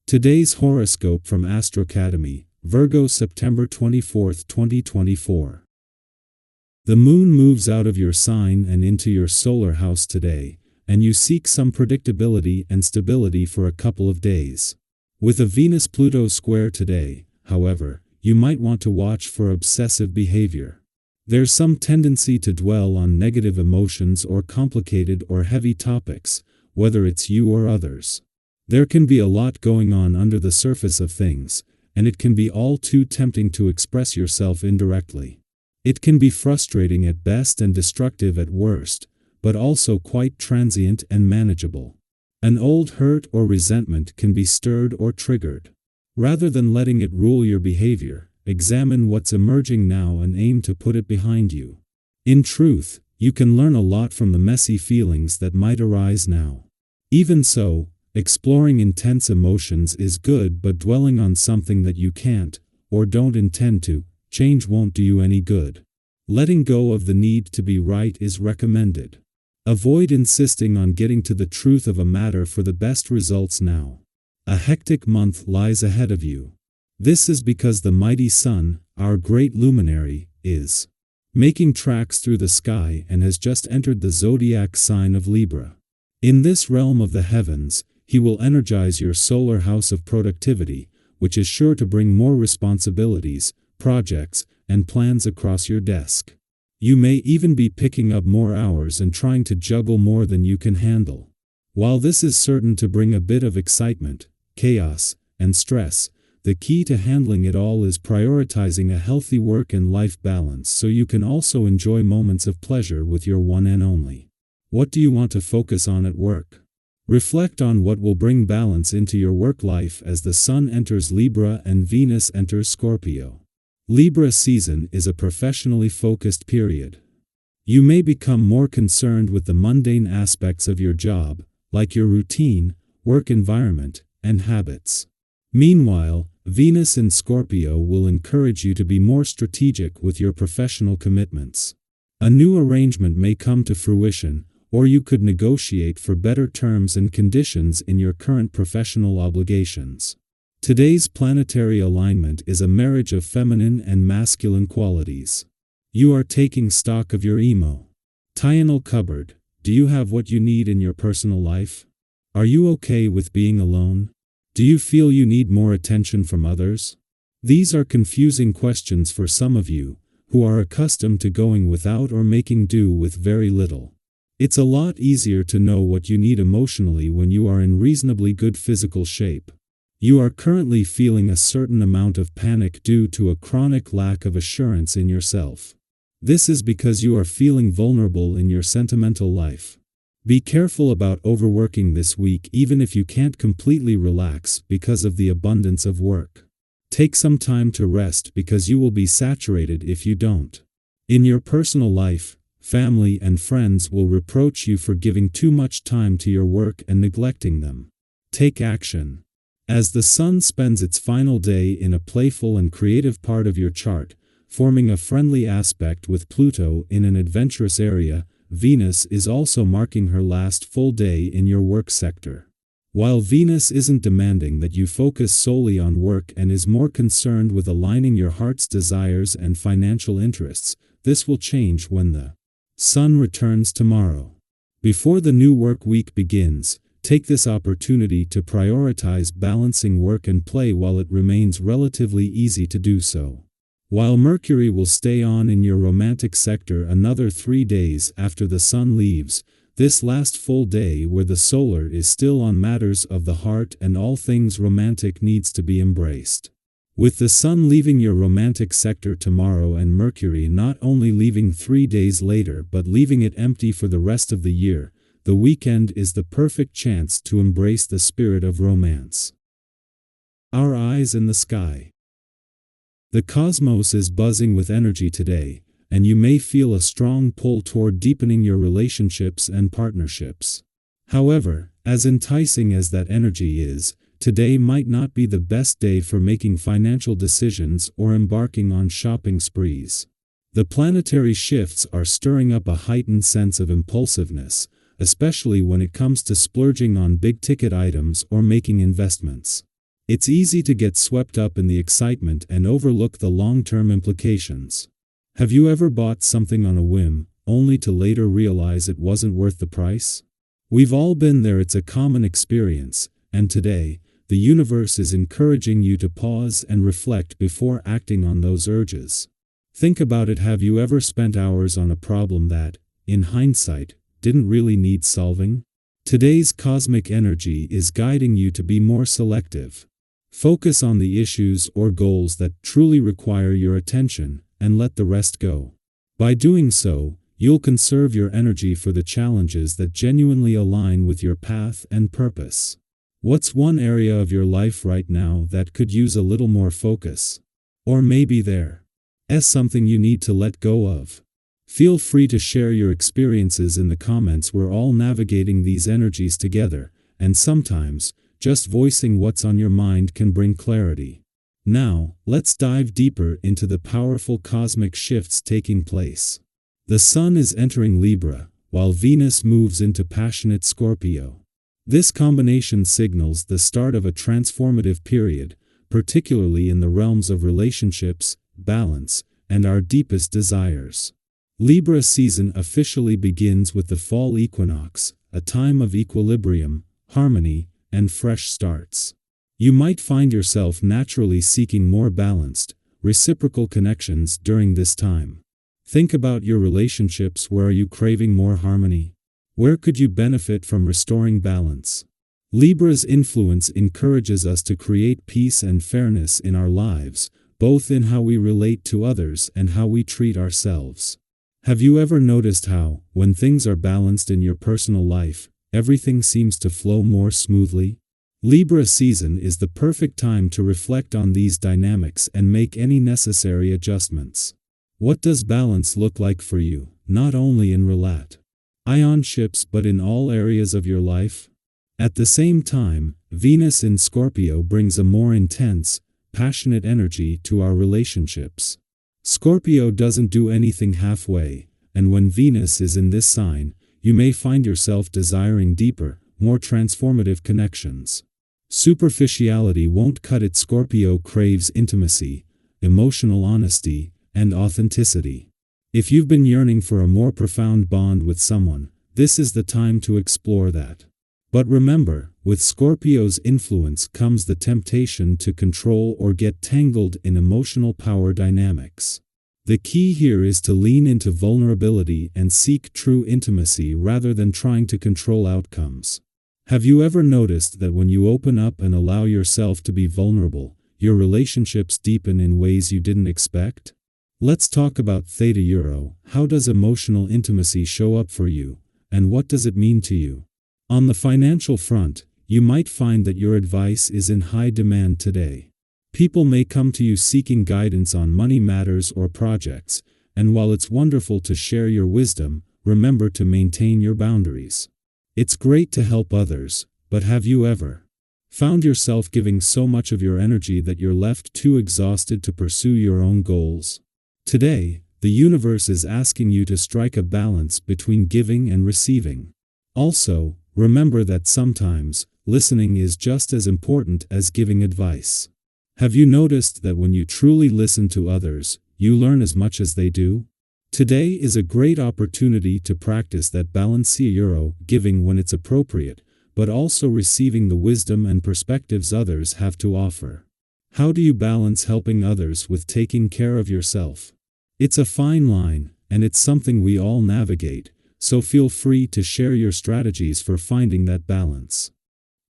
Today's horoscope from Astrocademy, Virgo September 24, 2024. The moon moves out of your sign and into your solar house today, and you seek some predictability and stability for a couple of days. With a Venus-Pluto square today, however, you might want to watch for obsessive behavior. There's some tendency to dwell on negative emotions or complicated or heavy topics, whether it's you or others. There can be a lot going on under the surface of things, and it can be all too tempting to express yourself indirectly. It can be frustrating at best and destructive at worst, but also quite transient and manageable. An old hurt or resentment can be stirred or triggered. Rather than letting it rule your behavior, examine what's emerging now and aim to put it behind you. In truth, you can learn a lot from the messy feelings that might arise now. Even so, exploring intense emotions is good, but dwelling on something that you can't, or don't intend to, change won't do you any good. Letting go of the need to be right is recommended. Avoid insisting on getting to the truth of a matter for the best results now. A hectic month lies ahead of you. This is because the mighty sun, our great luminary, is making tracks through the sky and has just entered the zodiac sign of Libra. In this realm of the heavens, he will energize your solar house of productivity, which is sure to bring more responsibilities, projects, and plans across your desk. You may even be picking up more hours and trying to juggle more than you can handle. While this is certain to bring a bit of excitement, chaos, and stress, the key to handling it all is prioritizing a healthy work and life balance so you can also enjoy moments of pleasure with your one and only. What do you want to focus on at work? Reflect on what will bring balance into your work life as the Sun enters Libra and Venus enters Scorpio. Libra season is a professionally focused period. You may become more concerned with the mundane aspects of your job, like your routine, work environment, and habits. Meanwhile, Venus in Scorpio will encourage you to be more strategic with your professional commitments. A new arrangement may come to fruition, or you could negotiate for better terms and conditions in your current professional obligations. Today's planetary alignment is a marriage of feminine and masculine qualities. You are taking stock of your emotional cupboard. Do you have what you need in your personal life? Are you okay with being alone? Do you feel you need more attention from others? These are confusing questions for some of you, who are accustomed to going without or making do with very little. It's a lot easier to know what you need emotionally when you are in reasonably good physical shape. You are currently feeling a certain amount of panic due to a chronic lack of assurance in yourself. This is because you are feeling vulnerable in your sentimental life. Be careful about overworking this week even if you can't completely relax because of the abundance of work. Take some time to rest because you will be saturated if you don't. In your personal life, family and friends will reproach you for giving too much time to your work and neglecting them. Take action. As the Sun spends its final day in a playful and creative part of your chart, forming a friendly aspect with Pluto in an adventurous area, Venus is also marking her last full day in your work sector. While Venus isn't demanding that you focus solely on work and is more concerned with aligning your heart's desires and financial interests, this will change when the Sun returns tomorrow. Before the new work week begins, take this opportunity to prioritize balancing work and play while it remains relatively easy to do so. While Mercury will stay on in your romantic sector another 3 days after the Sun leaves, this last full day where the solar is still on matters of the heart and all things romantic needs to be embraced. With the Sun leaving your romantic sector tomorrow and Mercury not only leaving 3 days later but leaving it empty for the rest of the year, the weekend is the perfect chance to embrace the spirit of romance. Our eyes in the sky. The cosmos is buzzing with energy today, and you may feel a strong pull toward deepening your relationships and partnerships. However, as enticing as that energy is, today might not be the best day for making financial decisions or embarking on shopping sprees. The planetary shifts are stirring up a heightened sense of impulsiveness, especially when it comes to splurging on big-ticket items or making investments. It's easy to get swept up in the excitement and overlook the long-term implications. Have you ever bought something on a whim, only to later realize it wasn't worth the price? We've all been there. It's a common experience, and today, the universe is encouraging you to pause and reflect before acting on those urges. Think about it. Have you ever spent hours on a problem that, in hindsight, didn't really need solving? Today's cosmic energy is guiding you to be more selective. Focus on the issues or goals that truly require your attention, and let the rest go. By doing so, you'll conserve your energy for the challenges that genuinely align with your path and purpose. What's one area of your life right now that could use a little more focus? Or maybe there's something you need to let go of. Feel free to share your experiences in the comments. We're all navigating these energies together, and sometimes, just voicing what's on your mind can bring clarity. Now, let's dive deeper into the powerful cosmic shifts taking place. The Sun is entering Libra, while Venus moves into passionate Scorpio. This combination signals the start of a transformative period, particularly in the realms of relationships, balance, and our deepest desires. Libra season officially begins with the fall equinox, a time of equilibrium, harmony, and fresh starts. You might find yourself naturally seeking more balanced, reciprocal connections during this time. Think about your relationships. Where are you craving more harmony? Where could you benefit from restoring balance? Libra's influence encourages us to create peace and fairness in our lives, both in how we relate to others and how we treat ourselves. Have you ever noticed how, when things are balanced in your personal life, everything seems to flow more smoothly? Libra season is the perfect time to reflect on these dynamics and make any necessary adjustments. What does balance look like for you, not only in relationships but in all areas of your life? At the same time, Venus in Scorpio brings a more intense, passionate energy to our relationships. Scorpio doesn't do anything halfway, and when Venus is in this sign, you may find yourself desiring deeper, more transformative connections. Superficiality won't cut it. Scorpio craves intimacy, emotional honesty, and authenticity. If you've been yearning for a more profound bond with someone, this is the time to explore that. But remember, with Scorpio's influence comes the temptation to control or get tangled in emotional power dynamics. The key here is to lean into vulnerability and seek true intimacy rather than trying to control outcomes. Have you ever noticed that when you open up and allow yourself to be vulnerable, your relationships deepen in ways you didn't expect? Let's talk about Theta Euro. How does emotional intimacy show up for you, and what does it mean to you? On the financial front, you might find that your advice is in high demand today. People may come to you seeking guidance on money matters or projects, and while it's wonderful to share your wisdom, remember to maintain your boundaries. It's great to help others, but have you ever found yourself giving so much of your energy that you're left too exhausted to pursue your own goals? Today, the universe is asking you to strike a balance between giving and receiving. Also, remember that sometimes, listening is just as important as giving advice. Have you noticed that when you truly listen to others, you learn as much as they do? Today is a great opportunity to practice that balance. Giving when it's appropriate, but also receiving the wisdom and perspectives others have to offer. How do you balance helping others with taking care of yourself? It's a fine line, and it's something we all navigate, so feel free to share your strategies for finding that balance.